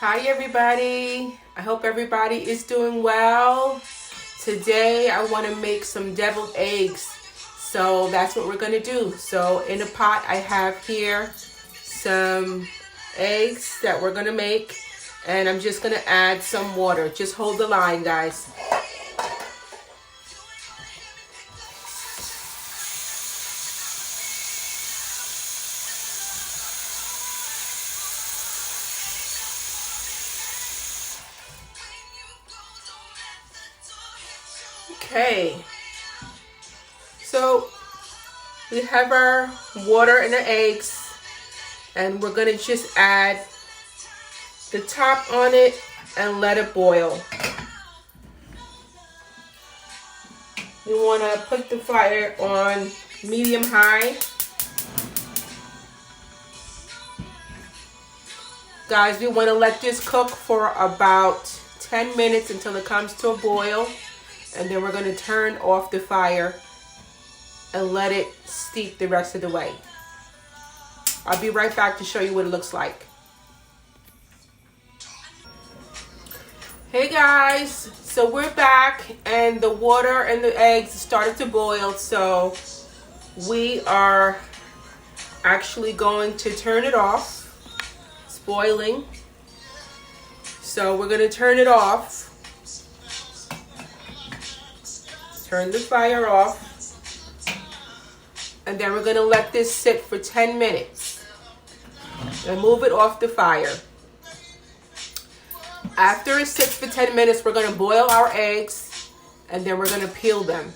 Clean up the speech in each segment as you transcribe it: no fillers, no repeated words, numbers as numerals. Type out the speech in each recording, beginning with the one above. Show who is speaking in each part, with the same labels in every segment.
Speaker 1: Hi everybody, I hope everybody is doing well. Today I want to make some deviled eggs, so that's what we're going to do. So in a pot I have here some eggs that we're going to make, and I'm just going to add some water. Just hold the line, guys. Okay, so we have our water and the eggs, and we're going to just add the top on it and let it boil. You want to put the fire on medium high. Guys, we want to let this cook for about 10 minutes until it comes to a boil. And then we're going to turn off the fire and let it steep the rest of the way. I'll be right back to show you what it looks like. Hey guys, so we're back and the water and the eggs started to boil. So we are actually going to turn it off. It's boiling. So we're going to turn it off. Turn the fire off, and then we're going to let this sit for 10 minutes and move it off the fire. After it sits for 10 minutes, we're going to boil our eggs, and then we're going to peel them.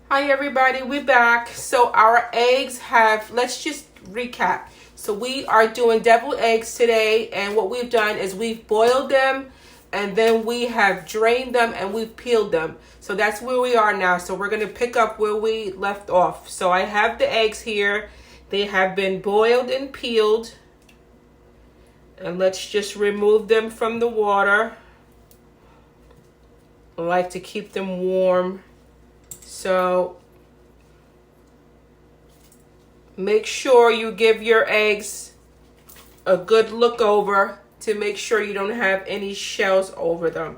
Speaker 1: Hi everybody, we're back. So our eggs have, let's just recap. So we are doing deviled eggs today, and what we've done is we've boiled them, and then we have drained them and we've peeled them. So that's where we are now. So we're going to pick up where we left off. So I have the eggs here. They have been boiled and peeled. And let's just remove them from the water. I like to keep them warm. So make sure you give your eggs a good look over to make sure you don't have any shells over them.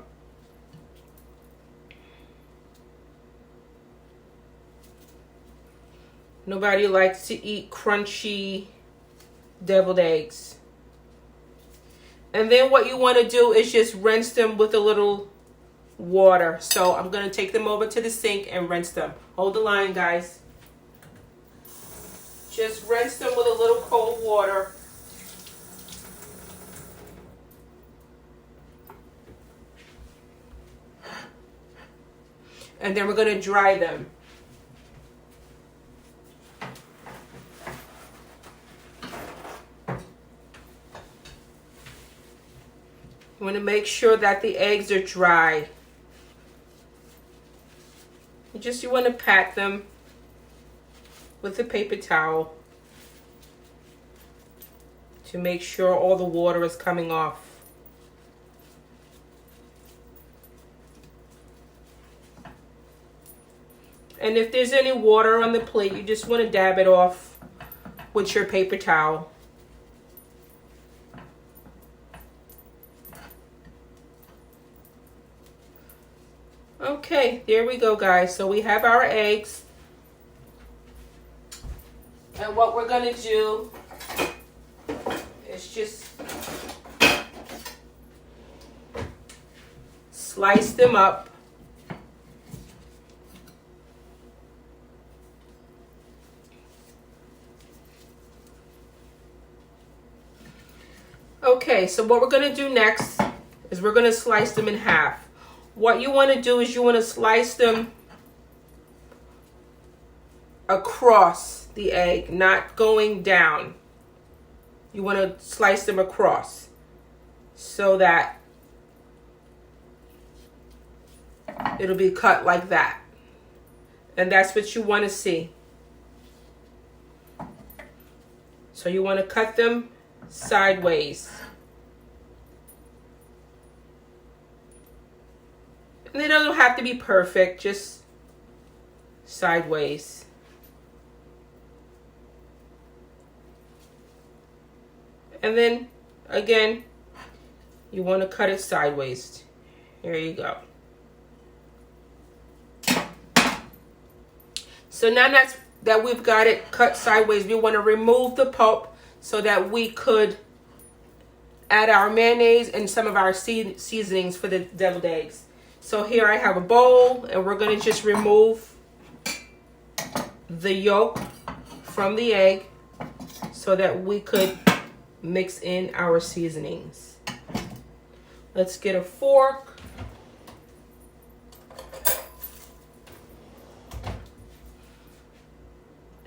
Speaker 1: Nobody likes to eat crunchy deviled eggs. And then what you want to do is just rinse them with a little water. So I'm going to take them over to the sink and rinse them. Hold the line, guys. Just rinse them with a little cold water. And then we're going to dry them. You want to make sure that the eggs are dry. You want to pat them with a paper towel to make sure all the water is coming off. And if there's any water on the plate, you just want to dab it off with your paper towel. Okay, there we go, guys. So we have our eggs. And what we're going to do is just slice them up. Okay, so what we're going to do next is we're going to slice them in half. What you want to do is you want to slice them across the egg, not going down. You want to slice them across so that it'll be cut like that. And that's what you want to see. So you want to cut them sideways. And they don't have to be perfect, just sideways. And then again, you want to cut it sideways. There you go. So now that we've got it cut sideways, we want to remove the pulp so that we could add our mayonnaise and some of our seasonings for the deviled eggs. So here I have a bowl, and we're going to just remove the yolk from the egg so that we could mix in our seasonings. Let's get a fork.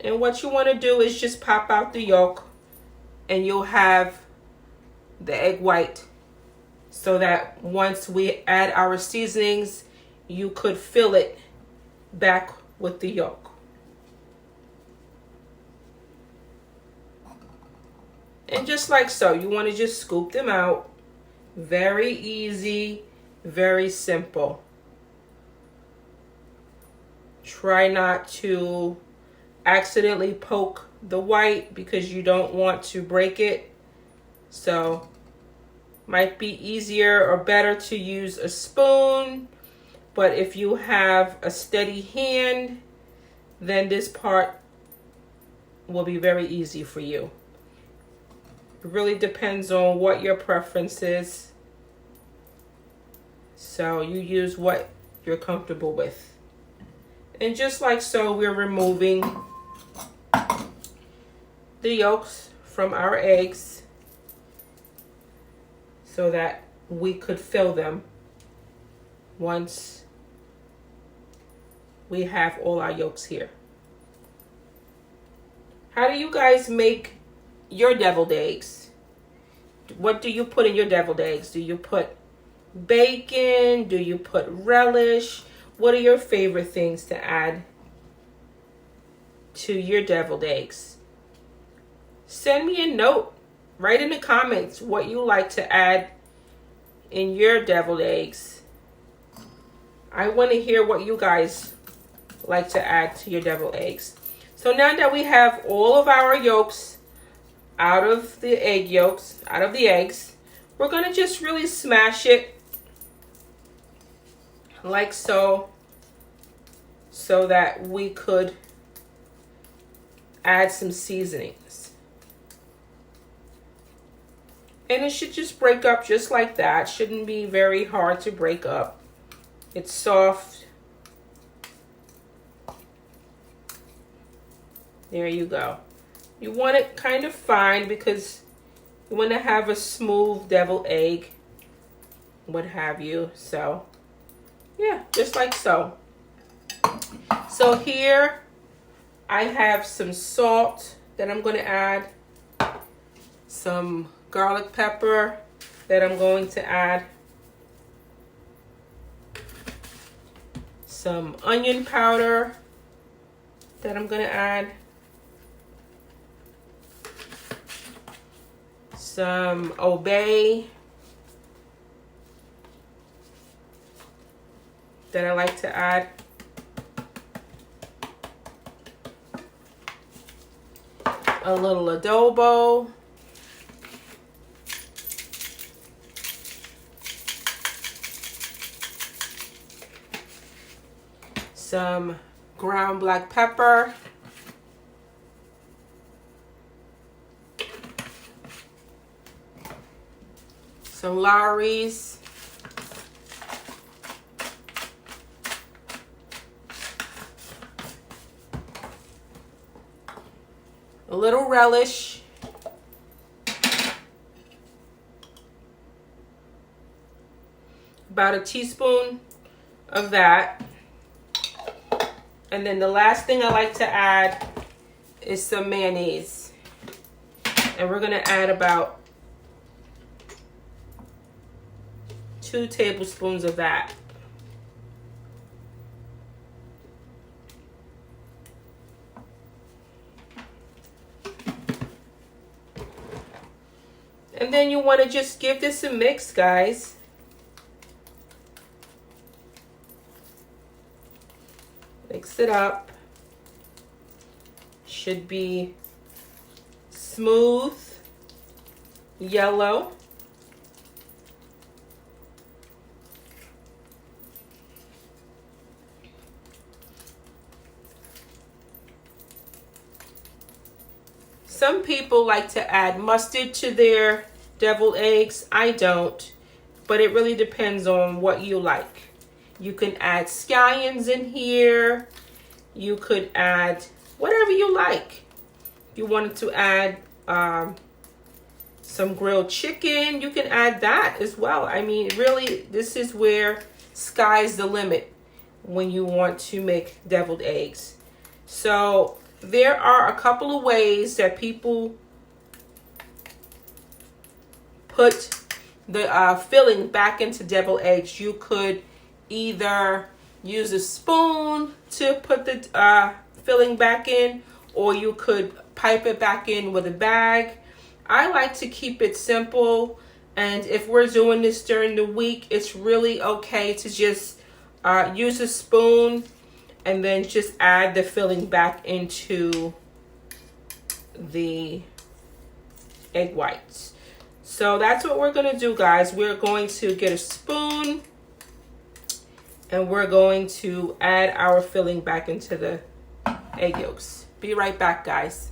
Speaker 1: And what you want to do is just pop out the yolk, and you'll have the egg white, so that once we add our seasonings, you could fill it back with the yolk. And just like so, you want to just scoop them out. Very easy, very simple. Try not to accidentally poke the white because you don't want to break it. So might be easier or better to use a spoon, but if you have a steady hand, then this part will be very easy for you. It really depends on what your preference is. So you use what you're comfortable with. And just like so, we're removing the yolks from our eggs so that we could fill them once we have all our yolks here. How do you guys make your deviled eggs? What do you put in your deviled eggs? Do you put bacon? Do you put relish? What are your favorite things to add to your deviled eggs? Send me a note. Write in the comments what you like to add in your deviled eggs. I want to hear what you guys like to add to your deviled eggs. So now that we have all of our yolks out of the eggs, we're going to just really smash it like so that we could add some seasonings. And it should just break up just like that. Shouldn't be very hard to break up. It's soft. There you go. You want it kind of fine because you want to have a smooth deviled egg, what have you. So yeah, just like so. So here I have some salt that I'm going to add, some garlic pepper that I'm going to add, some onion powder that I'm going to add, some Obey that I like to add, a little adobo, some ground black pepper, some Lawry's, a little relish, about a teaspoon of that. And then the last thing I like to add is some mayonnaise. And we're going to add about 2 tablespoons of that. And then you want to just give this a mix, guys. Mix it up. Should be smooth. yellow, some people like to add mustard to their deviled eggs. I don't, but it really depends on what you like. You can add scallions in here. You could add whatever you like. If you wanted to add some grilled chicken, you can add that as well. I mean, really, this is where sky's the limit when you want to make deviled eggs. So there are a couple of ways that people put the filling back into deviled eggs. You could either use a spoon to put the filling back in, or you could pipe it back in with a bag. I like to keep it simple, and if we're doing this during the week, it's really okay to just use a spoon and then just add the filling back into the egg whites. So that's what we're going to do, guys. We're going to get a spoon and we're going to add our filling back into the egg yolks. Be right back, guys.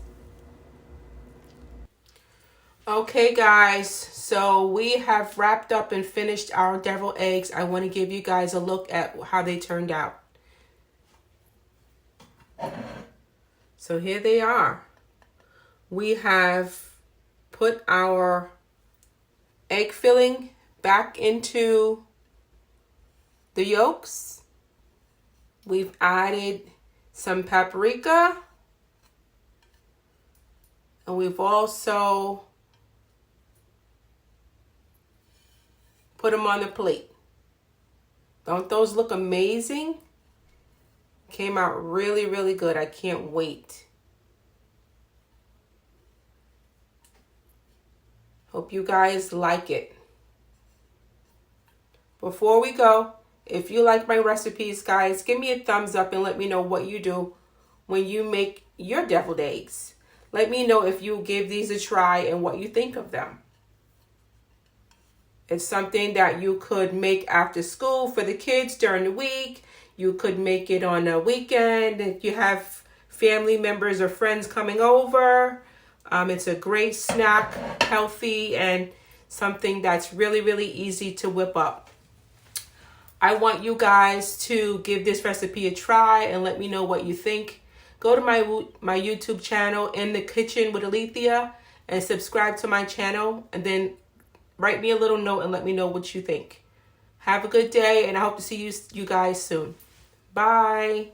Speaker 1: Okay, guys, so we have wrapped up and finished our deviled eggs. I want to give you guys a look at how they turned out. So here they are. We have put our egg filling back into the yolks. We've added some paprika. And we've also put them on the plate. Don't those look amazing? Came out really, really good. I can't wait. Hope you guys like it. Before we go, if you like my recipes, guys, give me a thumbs up and let me know what you do when you make your deviled eggs. Let me know if you give these a try and what you think of them. It's something that you could make after school for the kids during the week. You could make it on a weekend if you have family members or friends coming over. It's a great snack, healthy, and something that's really, really easy to whip up. I want you guys to give this recipe a try and let me know what you think. Go to my YouTube channel, In the Kitchen with Alethea, and subscribe to my channel, and then write me a little note and let me know what you think. Have a good day, and I hope to see you guys soon. Bye.